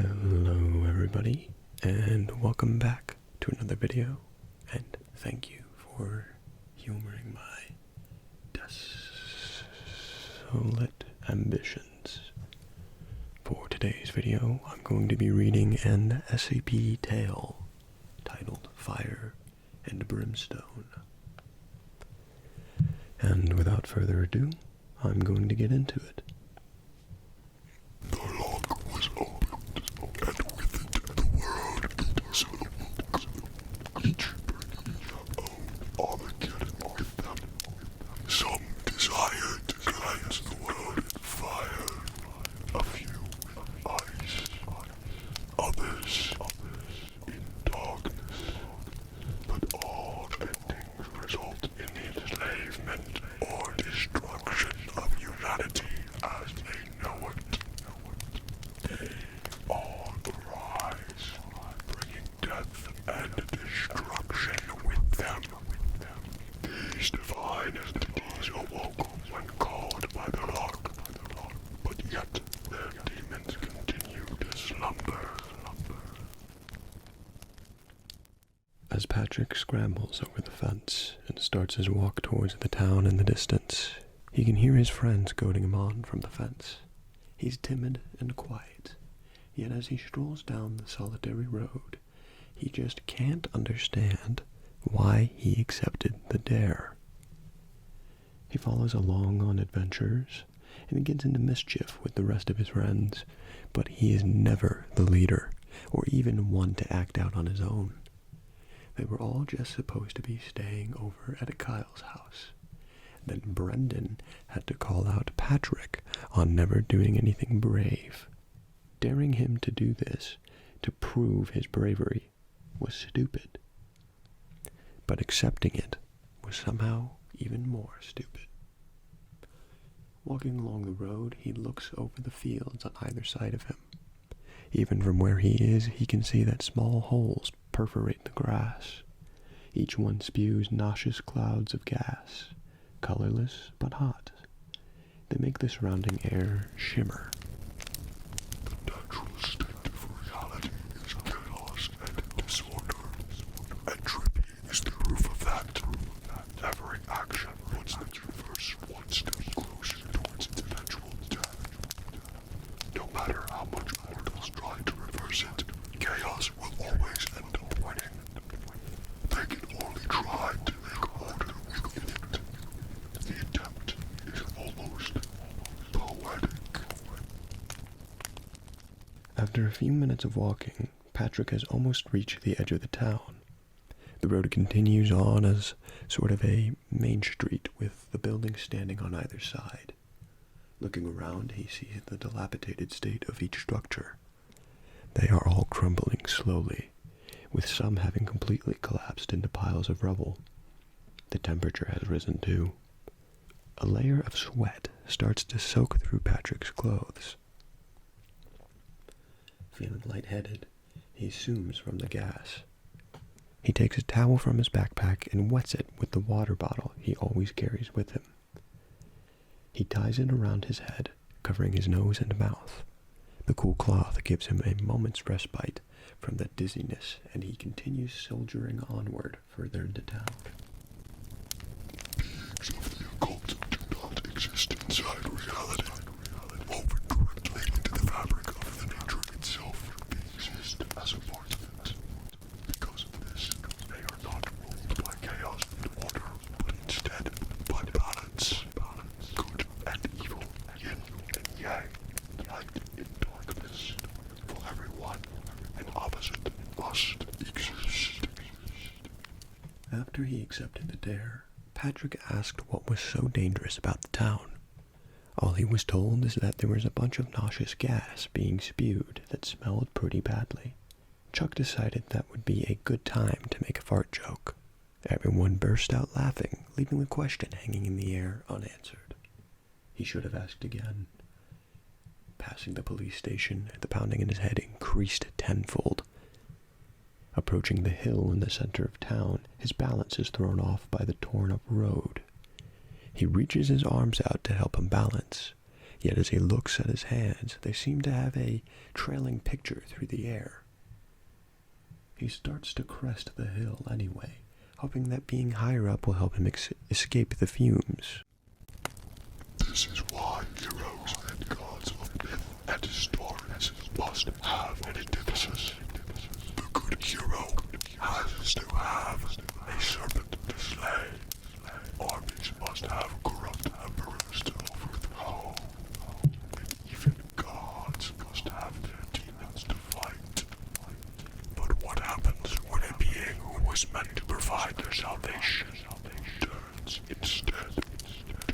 Hello everybody, and welcome back to another video, and thank you for humoring my desolate ambitions. For today's video, I'm going to be reading an SCP tale titled Fire and Brimstone. And without further ado, I'm going to get into it. The lock was opened, and with it the word desolate. Each bringing their own Armageddon with them. Some desired to cleanse the world in fire, a few in ice, others in darkness, but all endings result in the enslavement or destruction of humanity as they know it. They all arise, bringing death and destruction with them. These divine entities awoke when called by the lock, but yet their demons continue to slumber. As Patrick scrambles over the fence and starts his walk towards the town in the distance, he can hear his friends goading him on from the fence. He's timid and quiet, yet as he strolls down the solitary road, he just can't understand why he accepted the dare. He follows along on adventures, and he gets into mischief with the rest of his friends, but he is never the leader, or even one to act out on his own. They were all just supposed to be staying over at Kyle's house. Then Brendan had to call out Patrick on never doing anything brave. Daring him to do this, to prove his bravery, was stupid. But accepting it was somehow even more stupid. Walking along the road, he looks over the fields on either side of him. Even from where he is, he can see that small holes perforate the grass. Each one spews nauseous clouds of gas, colorless but hot. They make the surrounding air shimmer. The natural state of reality is chaos and disorder. Entropy is the proof of that. Every action puts the universe one step closer towards its eventual death. No matter how much mortals try to reverse it, chaos will always end up winning. They can only try to make order within it. The attempt is almost poetic. After a few minutes of walking, Patrick has almost reached the edge of the town. The road continues on as sort of a main street with the buildings standing on either side. Looking around, he sees the dilapidated state of each structure. They are all crumbling slowly, with some having completely collapsed into piles of rubble. The temperature has risen too. A layer of sweat starts to soak through Patrick's clothes. Feeling lightheaded, he zooms from the gas. He takes a towel from his backpack and wets it with the water bottle he always carries with him. He ties it around his head, covering his nose and mouth. The cool cloth gives him a moment's respite from the dizziness, and he continues soldiering onward further into town. Beings of the occult do not exist inside reality. Woven directly into the fabric of the nature itself, they exist as a part of it. Because of this, they are not ruled by chaos and order, but instead by balance. Good and evil, yin and yang, light and darkness. For everyone, an opposite must exist. After he accepted the dare, Patrick asked what was so dangerous about the town. All he was told is that there was a bunch of nauseous gas being spewed that smelled pretty badly. Chuck decided that would be a good time to make a fart joke. Everyone burst out laughing, leaving the question hanging in the air unanswered. He should have asked again. Passing the police station, the pounding in his head increased tenfold. Approaching the hill in the center of town, his balance is thrown off by the torn-up road. He reaches his arms out to help him balance, Yet as he looks at his hands, they seem to have a trailing picture through the air. He starts to crest the hill anyway, hoping that being higher up will help him escape the fumes. This is why heroes and gods of myth and stories must have an antithesis. The good hero has to have a serpent to slay. Armies must have corrupt emperors to overthrow. And even gods must have their demons to fight. But what happens when a being who was meant to provide their salvation turns instead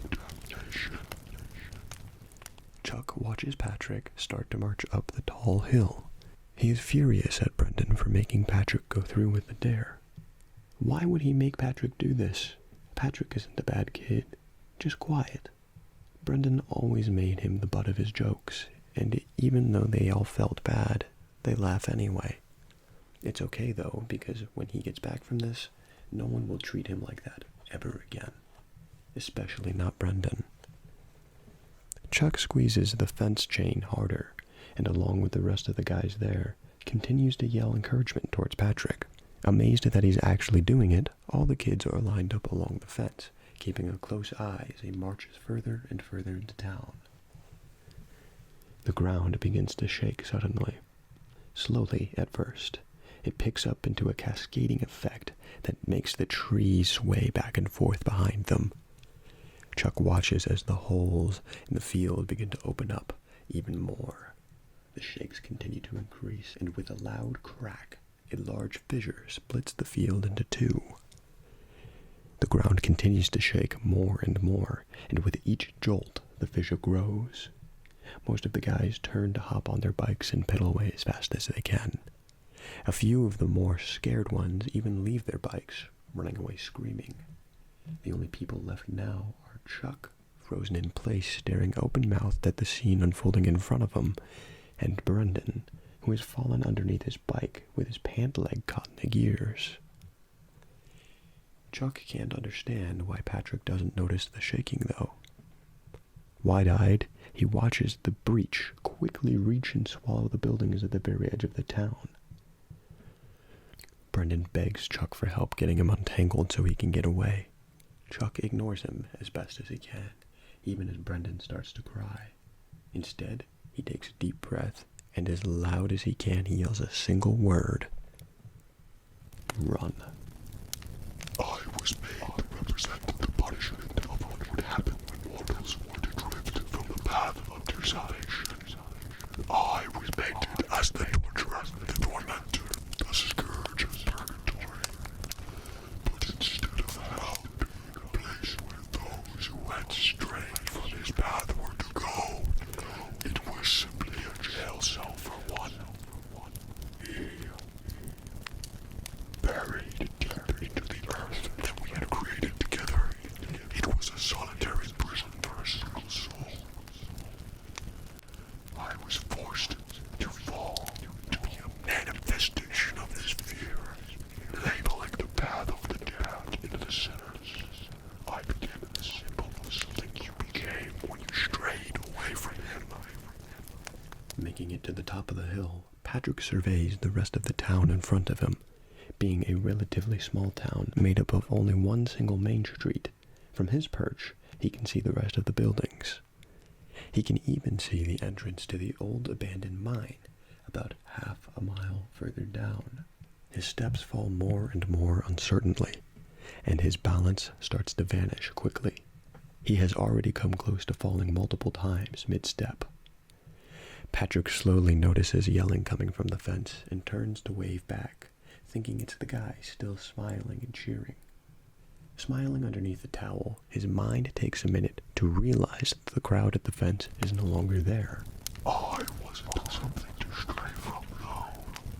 to damnation? Chuck watches Patrick start to march up the tall hill. He is furious at Brendan for making Patrick go through with the dare. Why would he make Patrick do this? Patrick isn't a bad kid, just quiet. Brendan always made him the butt of his jokes, and even though they all felt bad, they laugh anyway. It's okay though, because when he gets back from this, no one will treat him like that ever again. Especially not Brendan. Chuck squeezes the fence chain harder, and along with the rest of the guys there, continues to yell encouragement towards Patrick. Amazed that he's actually doing it, all the kids are lined up along the fence, keeping a close eye as he marches further and further into town. The ground begins to shake suddenly. Slowly at first, it picks up into a cascading effect that makes the trees sway back and forth behind them. Chuck watches as the holes in the field begin to open up even more. The shakes continue to increase, and with a loud crack, a large fissure splits the field into two. The ground continues to shake more and more, and with each jolt, the fissure grows. Most of the guys turn to hop on their bikes and pedal away as fast as they can. A few of the more scared ones even leave their bikes, running away screaming. The only people left now are Chuck, frozen in place, staring open-mouthed at the scene unfolding in front of him, and Brendan, who has fallen underneath his bike with his pant leg caught in the gears. Chuck can't understand why Patrick doesn't notice the shaking, though. Wide-eyed, he watches the breach quickly reach and swallow the buildings at the very edge of the town. Brendan begs Chuck for help getting him untangled so he can get away. Chuck ignores him as best as he can, even as Brendan starts to cry. Instead, he takes a deep breath, and as loud as he can, he yells a single word. Run. I was made to represent the punishment of what would happen when mortals were to drift from the path of their salvation. I was painted as the torturer, the tormentor, the scourge of purgatory. But instead of hell, a place where those who had strayed from his path were to go, it was simply a jail cell for one. He, buried deep into the earth that we had created together, it was a solitary prison for a single soul. I was forced to fall, to be a manifestation of this fear, labeling the path of the damned into the sinners. I became the symbol of something you became when you strayed away from him. Making it to the top of the hill, Patrick surveys the rest of the town in front of him. Being a relatively small town made up of only one single main street, from his perch, he can see the rest of the buildings. He can even see the entrance to the old abandoned mine, about half a mile further down. His steps fall more and more uncertainly, and his balance starts to vanish quickly. He has already come close to falling multiple times mid-step. Patrick slowly notices yelling coming from the fence and turns to wave back, thinking it's the guy still smiling and cheering. Smiling underneath the towel, his mind takes a minute to realize that the crowd at the fence is no longer there. I wasn't something to stray from, though.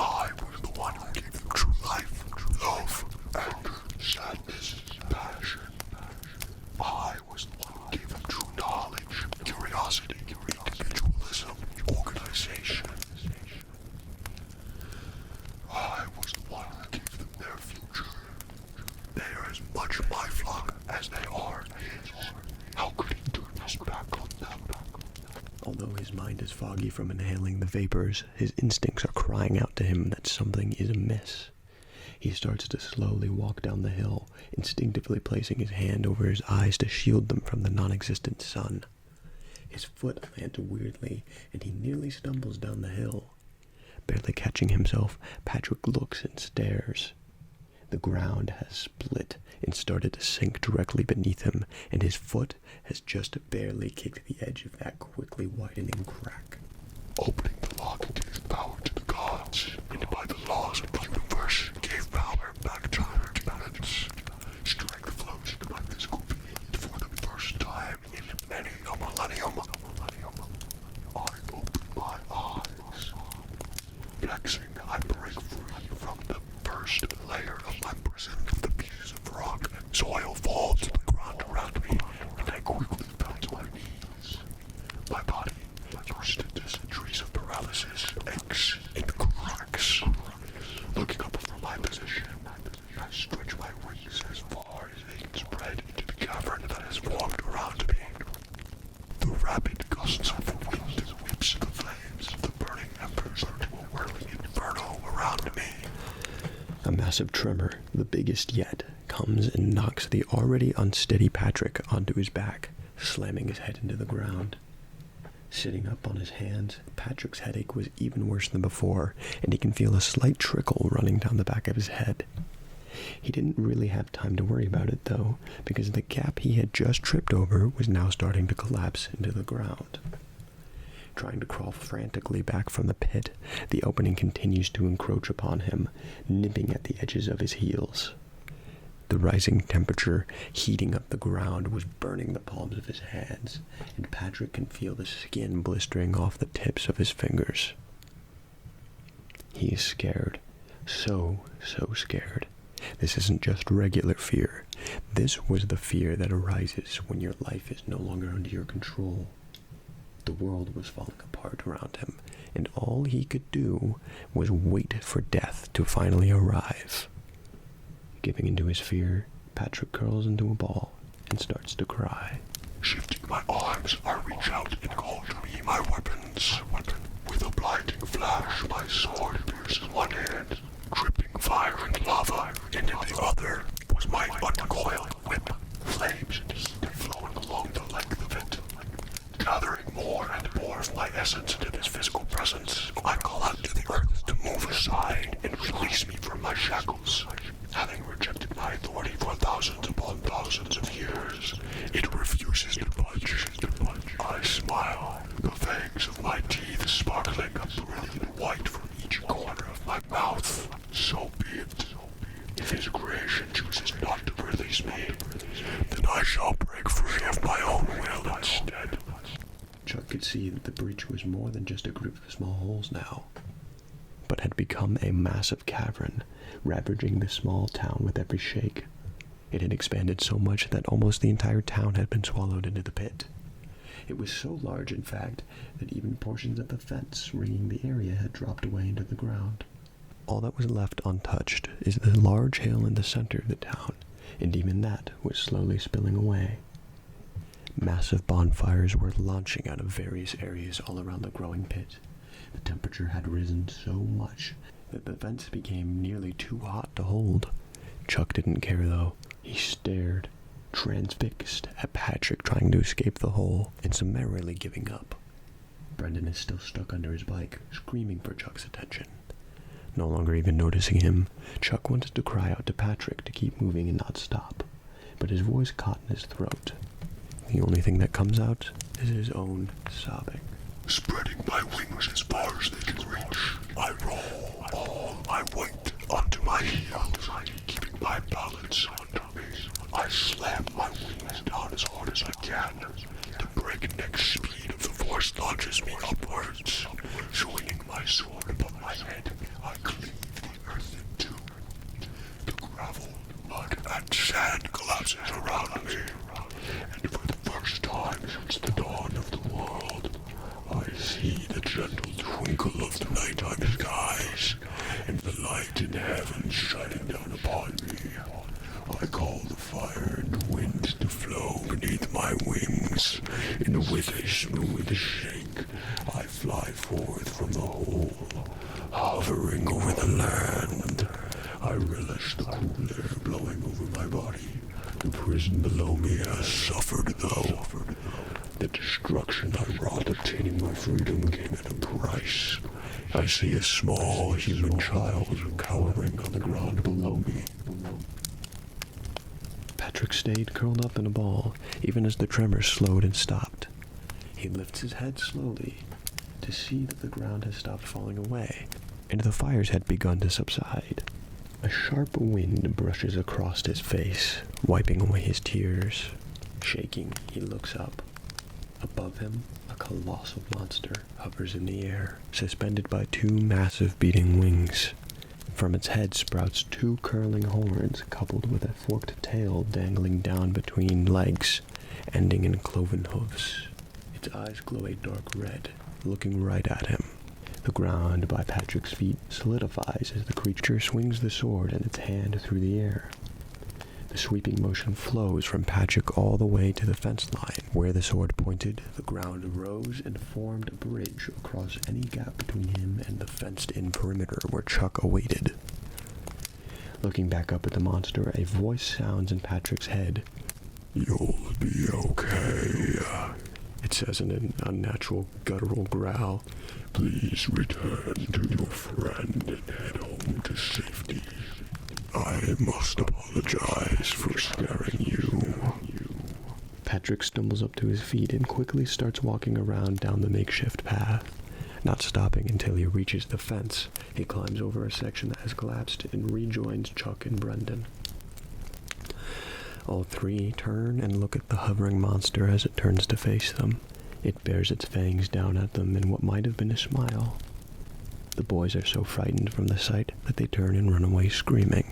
I was the one who gave them true life, love, anger, sadness, passion. I was the one who gave them true knowledge, curiosity, individualism, organization. I was the one who gave them their future. They are as much my flock as they are his. How could he turn his back on them? His mind is foggy from inhaling the vapors. His instincts are crying out to him that something is amiss. He starts to slowly walk down the hill, instinctively placing his hand over his eyes to shield them from the non-existent sun. His foot lands weirdly, and he nearly stumbles down the hill. Barely catching himself, Patrick looks and stares. The ground has split and started to sink directly beneath him, and his foot has just barely kicked the edge of that quickly widening crack. Opening the lock gave power to the gods, and by the laws of the universe gave power back to her humans. Strength flows into my physical being for the first time in many a millennium. I open my eyes. Flexing, I break free from the first layer of my prison of the pieces of rock. Soil falls to the ground around me, and I quickly fell to my knees. My body, first into centuries of paralysis, aches and cracks. Looking up from my position, I stretch my wings as far as they can spread into the cavern that has formed around me. The rapid gusts of the wind whips the flames, the burning embers into a whirling inferno around me. A massive tremor, the biggest yet, comes and knocks the already unsteady Patrick onto his back, slamming his head into the ground. Sitting up on his hands, Patrick's headache was even worse than before, and he can feel a slight trickle running down the back of his head. He didn't really have time to worry about it, though, because the gap he had just tripped over was now starting to collapse into the ground. Trying to crawl frantically back from the pit, the opening continues to encroach upon him, nipping at the edges of his heels. The rising temperature heating up the ground was burning the palms of his hands, and Patrick can feel the skin blistering off the tips of his fingers. He is scared. So scared. This isn't just regular fear. This was the fear that arises when your life is no longer under your control. The world was falling apart around him, and all he could do was wait for death to finally arrive. Giving into his fear, Patrick curls into a ball and starts to cry. Shifting my arms, I reach out and call to me my weapons. With a blinding flash, my sword pierces one hand, dripping fire and lava, and in the other was my uncoiled whip. Flames and heat flowing along the length of it. Gathering more and more of my essence into this physical presence, I call out to the earth to move aside and release me from my shackles. Having rejected my authority for thousands upon thousands of years, it refuses to budge. I smile, the fangs of my teeth sparkling a brilliant white from each corner of my mouth. So be it. If his creation chooses not to release me, then I shall break free of my own will instead. Chuck could see that the breach was more than just a group of small holes now, but had become a massive cavern, ravaging the small town with every shake. It had expanded so much that almost the entire town had been swallowed into the pit. It was so large, in fact, that even portions of the fence ringing the area had dropped away into the ground. All that was left untouched is the large hill in the center of the town, and even that was slowly spilling away. Massive bonfires were launching out of various areas all around the growing pit. The temperature had risen so much that the vents became nearly too hot to hold. Chuck didn't care, though. He stared, transfixed, at Patrick trying to escape the hole and summarily giving up. Brendan is still stuck under his bike, screaming for Chuck's attention. No longer even noticing him, Chuck wanted to cry out to Patrick to keep moving and not stop, but his voice caught in his throat. The only thing that comes out is his own sobbing. Spreading my wings as far as they can reach, I roll all my weight onto my heels, keeping my balance under me. I slam my wings down as hard as I can. The breakneck speed of the force launches me upwards. Swinging my sword above my head, I cleave the earth in two. The gravel, mud, and sand collapses around me. And for the first time since the dawn of the world, I see the gentle twinkle of the nighttime skies, and the light in heaven shining down upon me. I call the fire and wind to flow beneath my wings, and with a smooth shake, fly forth from the hole, hovering over the land. I relish the cool air blowing over my body. The prison below me has suffered, though. The destruction I wrought obtaining my freedom came at a price. I see a small human child cowering on the ground below me. Patrick stayed curled up in a ball, even as the tremors slowed and stopped. He lifts his head slowly to see that the ground has stopped falling away, and the fires had begun to subside. A sharp wind brushes across his face, wiping away his tears. Shaking, he looks up. Above him, a colossal monster hovers in the air, suspended by two massive beating wings. From its head sprouts two curling horns, coupled with a forked tail dangling down between legs, ending in cloven hooves. Its eyes glow a dark red, looking right at him. The ground by Patrick's feet solidifies as the creature swings the sword in its hand through the air. The sweeping motion flows from Patrick all the way to the fence line. Where the sword pointed, the ground rose and formed a bridge across any gap between him and the fenced-in perimeter where Chuck awaited. Looking back up at the monster, a voice sounds in Patrick's head. "You'll be okay," it says in an unnatural, guttural growl. "Please return to your friend and head home to safety. I must apologize for scaring you." Patrick stumbles up to his feet and quickly starts walking around down the makeshift path. Not stopping until he reaches the fence, he climbs over a section that has collapsed and rejoins Chuck and Brendan. All three turn and look at the hovering monster as it turns to face them. It bears its fangs down at them in what might have been a smile. The boys are so frightened from the sight that they turn and run away screaming.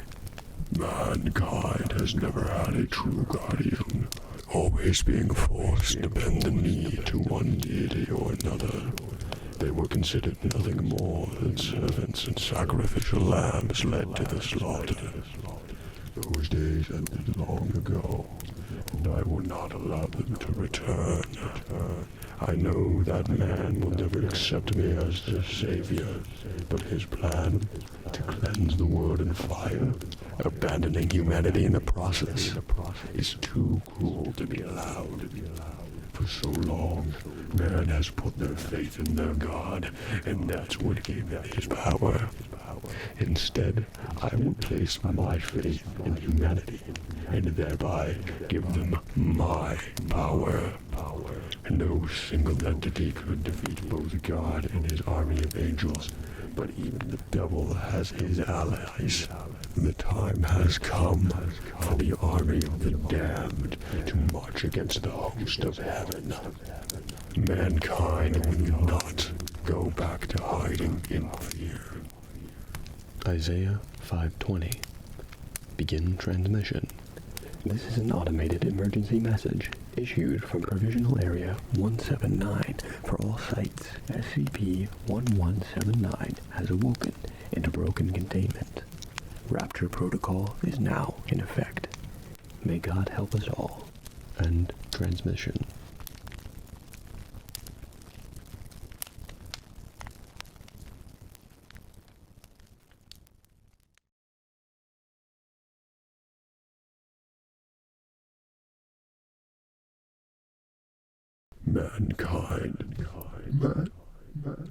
Mankind has never had a true guardian, always being forced to bend the knee to one deity or another. They were considered nothing more than servants, and sacrificial lambs led to the slaughter. Those days ended long ago, and I will not allow them to return. I know that man will never accept me as their savior, but his plan to cleanse the world in fire, abandoning humanity in the process, is too cruel to be allowed. For so long, man has put their faith in their God, and that's what gave them his power. Instead, I will place my faith in humanity, and thereby give them my power. No single entity could defeat both God and his army of angels, but even the devil has his allies. The time has come for the army of the damned to march against the host of heaven. Mankind will not go back to hiding in fear. Isaiah 5:20. Begin transmission. This is an automated emergency message issued from Provisional Area 179 for all sites. SCP-1179 has awoken into broken containment. Rapture Protocol is now in effect. May God help us all. End transmission.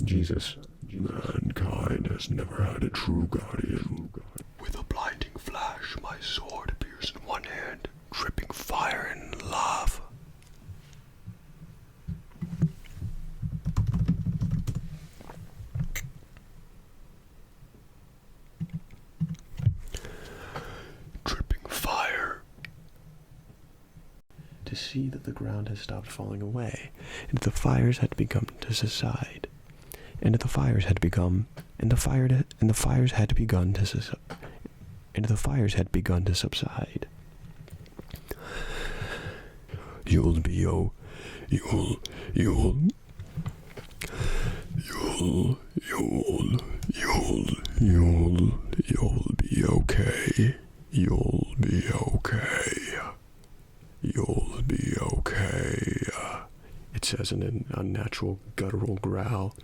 Jesus. Mankind has never had a true guardian. With a blinding flash, my sword appears in one hand, dripping fire and lava. Dripping fire. To see that the ground has stopped falling away, and the fires had begun to subside. And the fires had begun to subside. You'll be okay. You'll be okay. You'll be okay. It says in an unnatural guttural growl.